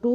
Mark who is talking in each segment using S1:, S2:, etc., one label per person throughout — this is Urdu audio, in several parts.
S1: 2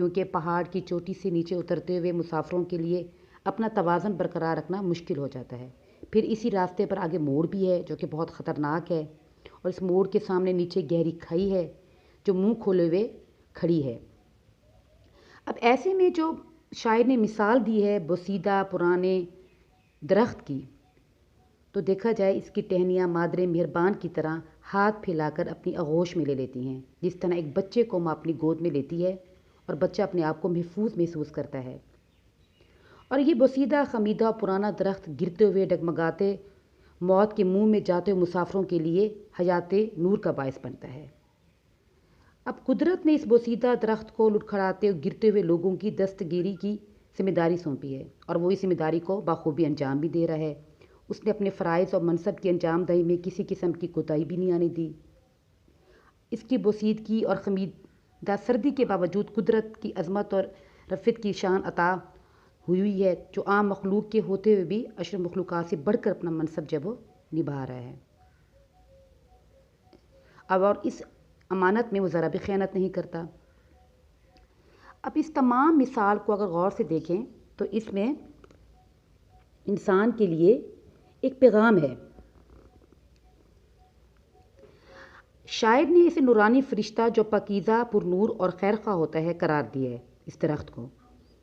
S1: کیونکہ پہاڑ کی چوٹی سے نیچے اترتے ہوئے مسافروں کے لیے اپنا توازن برقرار رکھنا مشکل ہو جاتا ہے۔ پھر اسی راستے پر آگے موڑ بھی ہے جو کہ بہت خطرناک ہے، اور اس موڑ کے سامنے نیچے گہری کھائی ہے جو منہ کھولے ہوئے کھڑی ہے۔ اب ایسے میں جو شاعر نے مثال دی ہے بوسیدہ پرانے درخت کی، تو دیکھا جائے اس کی ٹہنیاں مادر مہربان کی طرح ہاتھ پھیلا کر اپنی آغوش میں لے لیتی ہیں، جس طرح ایک بچے کو ماں اپنی گود میں لیتی ہے اور بچہ اپنے آپ کو محفوظ محسوس کرتا ہے۔ اور یہ بوسیدہ خمیدہ اور پرانا درخت گرتے ہوئے ڈگمگاتے موت کے منہ میں جاتے ہوئے مسافروں کے لیے حیات نور کا باعث بنتا ہے۔ اب قدرت نے اس بوسیدہ درخت کو لڑکھڑاتے اور گرتے ہوئے لوگوں کی دستگیری کی ذمہ داری سونپی ہے، اور وہ اس ذمہ داری کو بخوبی انجام بھی دے رہا ہے۔ اس نے اپنے فرائض اور منصب کی انجام دہی میں کسی قسم کی کوتاہی بھی نہیں آنے دی۔ اس کی بوسیدگی اور خمیدہ سردی کے باوجود قدرت کی عظمت اور رفت کی شان عطا ہوئی ہے، جو عام مخلوق کے ہوتے ہوئے بھی اشرف مخلوقات سے بڑھ کر اپنا منصب جب وہ نبھا رہا ہے۔ اب اور اس امانت میں وہ ذرا بھی خیانت نہیں کرتا۔ اب اس تمام مثال کو اگر غور سے دیکھیں تو اس میں انسان کے لیے ایک پیغام ہے۔ شاعر نے اسے نورانی فرشتہ جو پاکیزہ پر نور اور خیر خواہ ہوتا ہے قرار دیا ہے۔ اس درخت کو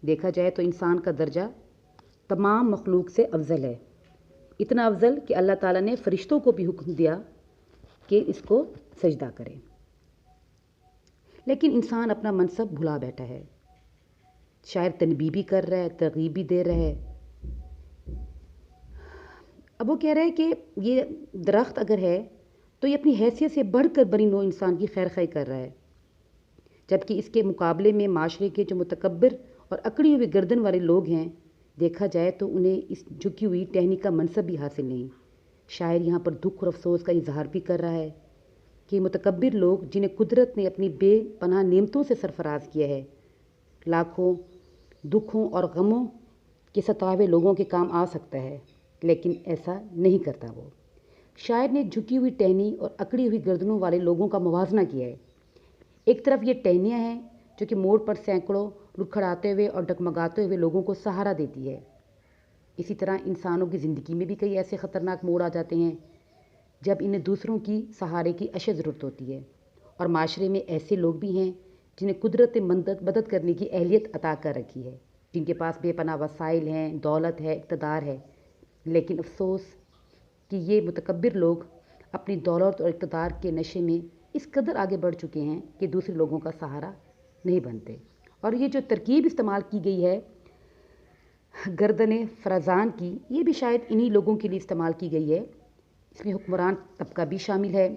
S1: دیکھا جائے تو انسان کا درجہ تمام مخلوق سے افضل ہے، اتنا افضل کہ اللہ تعالیٰ نے فرشتوں کو بھی حکم دیا کہ اس کو سجدہ کریں، لیکن انسان اپنا منصب بھلا بیٹھا ہے۔ شاعر تنبیہ بھی کر رہا ہے، ترغیب بھی دے رہا ہے۔ اب وہ کہہ رہا ہے کہ یہ درخت اگر ہے تو یہ اپنی حیثیت سے بڑھ کر بنی نوع انسان کی خیر خواہی کر رہا ہے، جبکہ اس کے مقابلے میں معاشرے کے جو متکبر اور اکڑی ہوئی گردن والے لوگ ہیں، دیکھا جائے تو انہیں اس جھکی ہوئی ٹہنی کا منصب بھی حاصل نہیں۔ شاعر یہاں پر دکھ اور افسوس کا اظہار بھی کر رہا ہے کہ متکبر لوگ جنہیں قدرت نے اپنی بے پناہ نعمتوں سے سرفراز کیا ہے، لاکھوں دکھوں اور غموں کے ستائے ہوئے لوگوں کے کام آ سکتا ہے، لیکن ایسا نہیں کرتا وہ۔ شاعر نے جھکی ہوئی ٹہنی اور اکڑی ہوئی گردنوں والے لوگوں کا موازنہ کیا ہے۔ ایک طرف یہ ٹہنیاں ہیں جو کہ موڑ پر سینکڑوں لڑکھڑاتے ہوئے اور ڈگمگاتے ہوئے لوگوں کو سہارا دیتی ہے۔ اسی طرح انسانوں کی زندگی میں بھی کئی ایسے خطرناک موڑ آ جاتے ہیں جب انہیں دوسروں کی سہارے کی اشد ضرورت ہوتی ہے، اور معاشرے میں ایسے لوگ بھی ہیں جنہیں قدرت نے مدد کرنے کی اہلیت عطا کر رکھی ہے، جن کے پاس بے پناہ وسائل ہیں، دولت ہے، اقتدار ہے، لیکن افسوس کہ یہ متکبر لوگ اپنی دولت اور اقتدار کے نشے میں اس قدر آگے بڑھ چکے ہیں کہ دوسرے لوگوں کا سہارا نہیں بنتے۔ اور یہ جو ترکیب استعمال کی گئی ہے گردن فرزان کی، یہ بھی شاید انہی لوگوں کے لیے استعمال کی گئی ہے۔ اس میں حکمران طبقہ بھی شامل ہے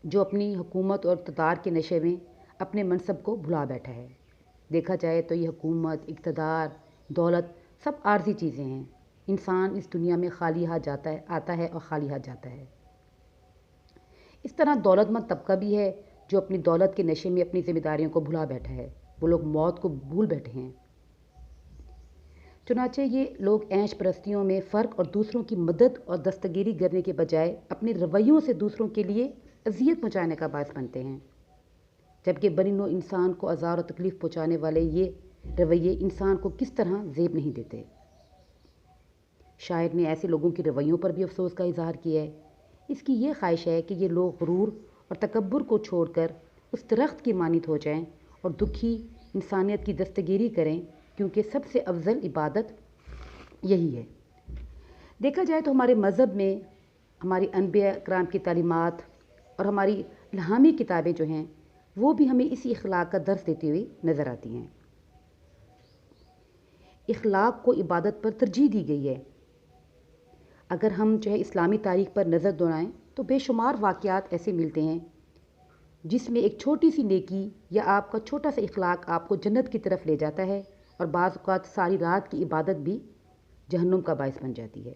S1: جو اپنی حکومت اور اقتدار کے نشے میں اپنے منصب کو بھلا بیٹھا ہے۔ دیکھا جائے تو یہ حکومت، اقتدار، دولت سب عارضی چیزیں ہیں۔ انسان اس دنیا میں خالی ہاتھ آتا ہے اور خالی ہاتھ جاتا ہے۔ اس طرح دولت مند طبقہ بھی ہے جو اپنی دولت کے نشے میں اپنی ذمہ داریوں کو بھلا بیٹھا ہے، وہ لوگ موت کو بھول بیٹھے ہیں۔ چنانچہ یہ لوگ عیش پرستیوں میں فرق اور دوسروں کی مدد اور دستگیری کرنے کے بجائے اپنے رویوں سے دوسروں کے لیے اذیت پہنچانے کا باعث بنتے ہیں، جبکہ بنی نوع انسان کو آزار اور تکلیف پہنچانے والے یہ رویے انسان کو کس طرح زیب نہیں دیتے۔ شاعر نے ایسے لوگوں کے رویوں پر بھی افسوس کا اظہار کیا ہے۔ اس کی یہ خواہش ہے کہ یہ لوگ غرور اور تکبر کو چھوڑ کر اس درخت کی مانند ہو جائیں اور دکھی انسانیت کی دستگیری کریں، کیونکہ سب سے افضل عبادت یہی ہے۔ دیکھا جائے تو ہمارے مذہب میں ہماری انبیاء کرام کی تعلیمات اور ہماری الہامی کتابیں جو ہیں وہ بھی ہمیں اسی اخلاق کا درس دیتی ہوئی نظر آتی ہیں۔ اخلاق کو عبادت پر ترجیح دی گئی ہے۔ اگر ہم جو ہے اسلامی تاریخ پر نظر دوڑائیں تو بے شمار واقعات ایسے ملتے ہیں جس میں ایک چھوٹی سی نیکی یا آپ کا چھوٹا سا اخلاق آپ کو جنت کی طرف لے جاتا ہے، اور بعض اوقات ساری رات کی عبادت بھی جہنم کا باعث بن جاتی ہے۔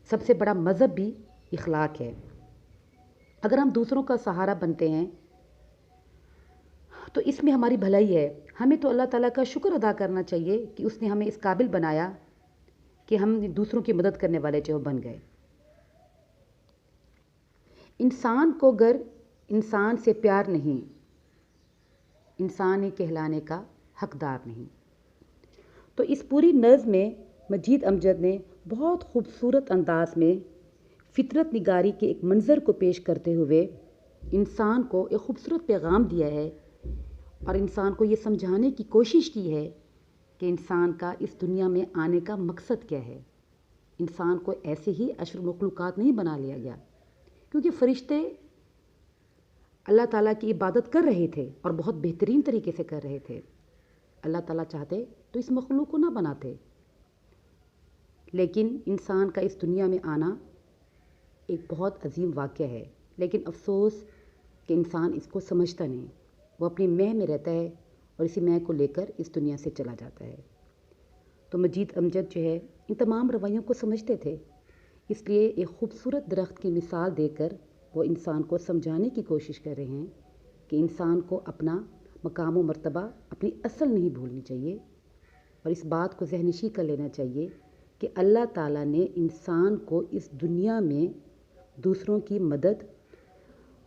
S1: سب سے بڑا مذہب بھی اخلاق ہے۔ اگر ہم دوسروں کا سہارا بنتے ہیں تو اس میں ہماری بھلائی ہے۔ ہمیں تو اللہ تعالیٰ کا شکر ادا کرنا چاہیے کہ اس نے ہمیں اس قابل بنایا کہ ہم دوسروں کی مدد کرنے والے جو بن گئے۔ انسان کو اگر انسان سے پیار نہیں، انسان کہلانے کا حقدار نہیں۔ تو اس پوری نظم میں مجید امجد نے بہت خوبصورت انداز میں فطرت نگاری کے ایک منظر کو پیش کرتے ہوئے انسان کو ایک خوبصورت پیغام دیا ہے اور انسان کو یہ سمجھانے کی کوشش کی ہے کہ انسان کا اس دنیا میں آنے کا مقصد کیا ہے۔ انسان کو ایسے ہی اشرف مخلوقات نہیں بنا لیا گیا، کیونکہ فرشتے اللہ تعالیٰ کی عبادت کر رہے تھے اور بہت بہترین طریقے سے کر رہے تھے۔ اللہ تعالیٰ چاہتے تو اس مخلوق کو نہ بناتے، لیکن انسان کا اس دنیا میں آنا ایک بہت عظیم واقعہ ہے۔ لیکن افسوس کہ انسان اس کو سمجھتا نہیں، وہ اپنی مہ میں رہتا ہے اور اسی مہ کو لے کر اس دنیا سے چلا جاتا ہے۔ تو مجید امجد جو ہے ان تمام رویوں کو سمجھتے تھے، اس لیے ایک خوبصورت درخت کی مثال دے کر وہ انسان کو سمجھانے کی کوشش کر رہے ہیں کہ انسان کو اپنا مقام و مرتبہ، اپنی اصل نہیں بھولنی چاہیے، اور اس بات کو ذہن نشین کر لینا چاہیے کہ اللہ تعالیٰ نے انسان کو اس دنیا میں دوسروں کی مدد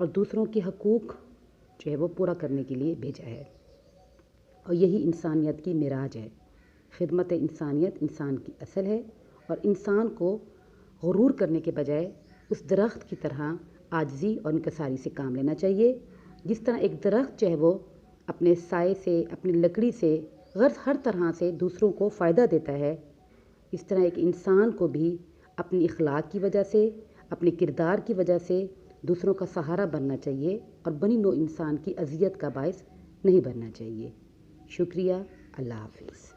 S1: اور دوسروں کے حقوق جو ہے وہ پورا کرنے کے لیے بھیجا ہے، اور یہی انسانیت کی معراج ہے۔ خدمت انسانیت انسان کی اصل ہے، اور انسان کو غرور کرنے کے بجائے اس درخت کی طرح عاجزی اور انکساری سے کام لینا چاہیے۔ جس طرح ایک درخت جو ہے وہ اپنے سائے سے، اپنی لکڑی سے، غرض ہر طرح سے دوسروں کو فائدہ دیتا ہے، اس طرح ایک انسان کو بھی اپنی اخلاق کی وجہ سے، اپنے کردار کی وجہ سے دوسروں کا سہارا بننا چاہیے اور بنی نوع انسان کی اذیت کا باعث نہیں بننا چاہیے۔ شکریہ، اللہ حافظ۔